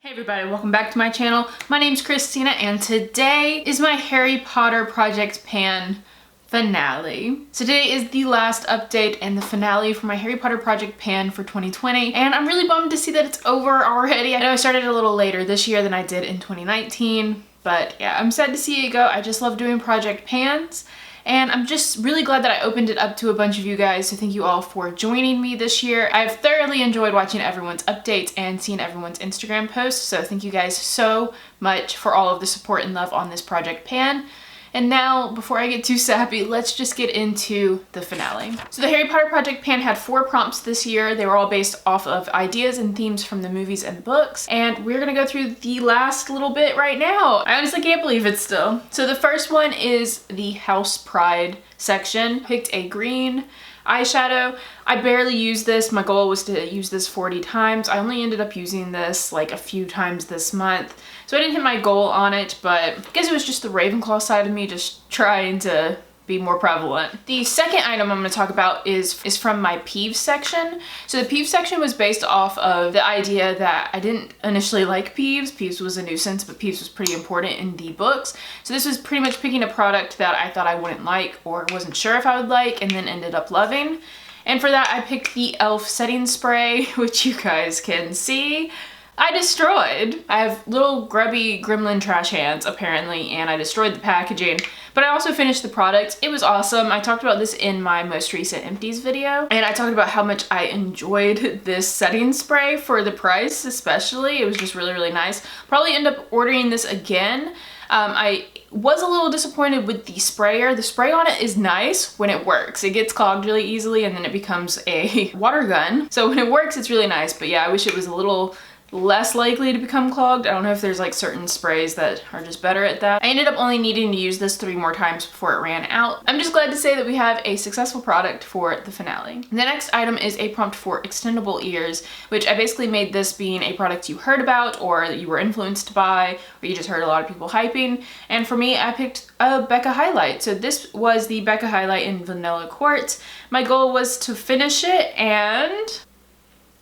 Hey everybody, welcome back to my channel. My name's Christina and today is my Harry Potter Project Pan finale. So today is the last update and the finale for my Harry Potter Project Pan for 2020, and I'm really bummed to see that it's over already. I know I started a little later this year than I did in 2019, but yeah, I'm sad to see it go. I just love doing Project Pans. And I'm just really glad that I opened it up to a bunch of you guys, so thank you all for joining me this year. I've thoroughly enjoyed watching everyone's updates and seeing everyone's Instagram posts, so thank you guys so much for all of the support and love on this Project Pan. And now, before I get too sappy, let's just get into the finale. So the Harry Potter Project Pan had 4 prompts this year. They were all based off of ideas and themes from the movies and books. And we're gonna go through the last little bit right now. I honestly can't believe it still. So the first one is the House Pride section. Picked a green eyeshadow. I barely used this. My goal was to use this 40 times. I only ended up using this like a few times this month. So I didn't hit my goal on it, but I guess it was just the Ravenclaw side of me just trying to be more prevalent. The second item I'm going to talk about is from my Peeves section. So the Peeves section was based off of the idea that I didn't initially like Peeves. Peeves was a nuisance, but Peeves was pretty important in the books. So this was pretty much picking a product that I thought I wouldn't like or wasn't sure if I would like and then ended up loving. And for that I picked the e.l.f. setting spray, which you guys can see I destroyed. I have little grubby gremlin trash hands apparently, and I destroyed the packaging, but I also finished the product. It was awesome. I talked about this in my most recent empties video, and I talked about how much I enjoyed this setting spray for the price especially. It was just really, really nice. Probably end up ordering this again. I was a little disappointed with the sprayer. The spray on it is nice when it works. It gets clogged really easily and then it becomes a water gun. So when it works, it's really nice, but yeah, I wish it was a little less likely to become clogged. I don't know if there's like certain sprays that are just better at that. I ended up only needing to use this 3 more times before it ran out. I'm just glad to say that we have a successful product for the finale. The next item is a prompt for extendable ears, which I basically made this being a product you heard about or that you were influenced by, or you just heard a lot of people hyping. And for me, I picked a Becca highlight. So this was the Becca highlight in Vanilla Quartz. My goal was to finish it, and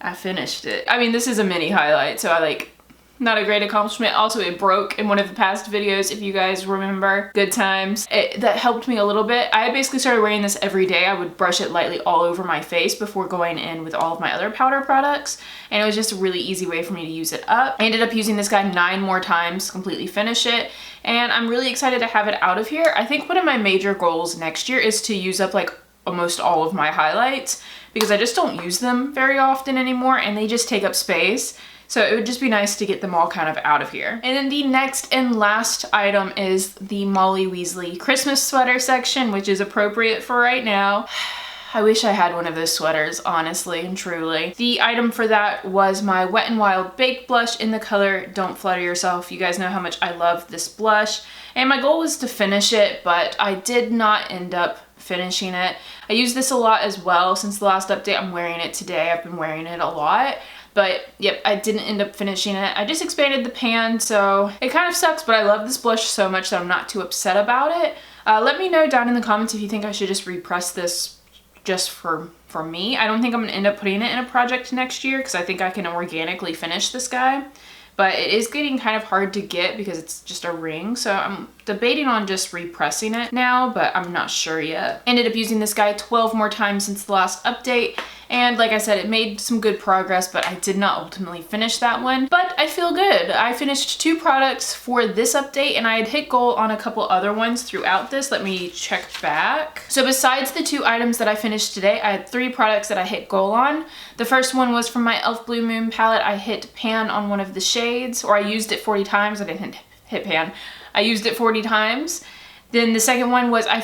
I finished it. I mean, this is a mini highlight, so not a great accomplishment. Also, it broke in one of the past videos, if you guys remember. Good times. That helped me a little bit. I basically started wearing this every day. I would brush it lightly all over my face before going in with all of my other powder products, and it was just a really easy way for me to use it up. I ended up using this guy 9 more times to completely finish it, and I'm really excited to have it out of here. I think one of my major goals next year is to use up like almost all of my highlights, because I just don't use them very often anymore and they just take up space. So it would just be nice to get them all kind of out of here. And then the next and last item is the Molly Weasley Christmas sweater section, which is appropriate for right now. I wish I had one of those sweaters, honestly and truly. The item for that was my Wet n Wild Baked Blush in the color Don't Flutter Yourself. You guys know how much I love this blush, and my goal was to finish it, but I did not end up finishing it. I use this a lot as well. Since the last update, I'm wearing it today. I've been wearing it a lot. But yep, I didn't end up finishing it. I just expanded the pan, so it kind of sucks, but I love this blush so much that I'm not too upset about it. Let me know down in the comments if you think I should just repress this just for me. I don't think I'm gonna end up putting it in a project next year because I think I can organically finish this guy. But it is getting kind of hard to get because it's just a ring, so I'm debating on just repressing it now, but I'm not sure yet. Ended up using this guy 12 more times since the last update, and like I said, it made some good progress, but I did not ultimately finish that one. But I feel good. I finished 2 products for this update, and I had hit goal on a couple other ones throughout this. Let me check back. So besides the 2 items that I finished today, I had 3 products that I hit goal on. The first one was from my e.l.f. Blue Moon palette. I hit pan on one of the shades, or I used it 40 times. I didn't hit pan. I used it 40 times. Then the second one was I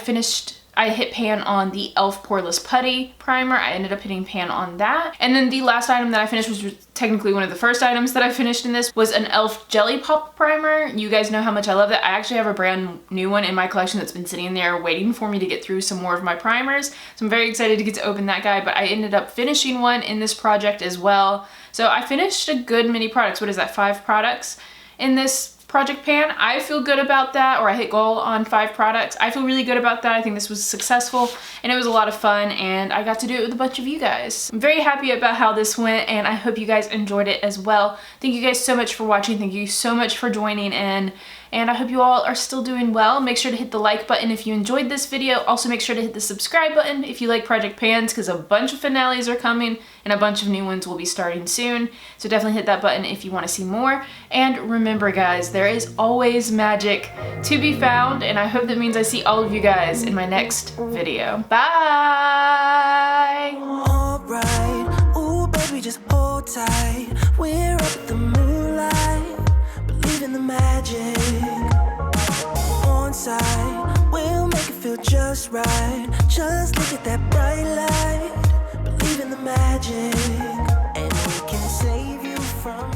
hit pan on the e.l.f. Poreless Putty Primer. I ended up hitting pan on that. And then the last item that I finished, which was technically one of the first items that I finished in this, was an e.l.f. Jelly Pop Primer. You guys know how much I love that. I actually have a brand new one in my collection that's been sitting there waiting for me to get through some more of my primers. So I'm very excited to get to open that guy, but I ended up finishing one in this project as well. So I finished a good many products. What is that, 5 products in this project pan. I feel good about that, or I hit goal on 5 products. I feel really good about that. I think this was successful and it was a lot of fun and I got to do it with a bunch of you guys. I'm very happy about how this went and I hope you guys enjoyed it as well. Thank you guys so much for watching. Thank you so much for joining in. And I hope you all are still doing well. Make sure to hit the like button if you enjoyed this video. Also make sure to hit the subscribe button if you like project pans, because a bunch of finales are coming and a bunch of new ones will be starting soon. So definitely hit that button if you want to see more. And remember guys, there is always magic to be found, and I hope that means I see all of you guys in my next video. Bye! Alright, ooh baby, just hold tight. We're up at the moonlight, believe in the magic. On side, we'll make it feel just right. Just look at that bright light, believe in the magic, and we can save you from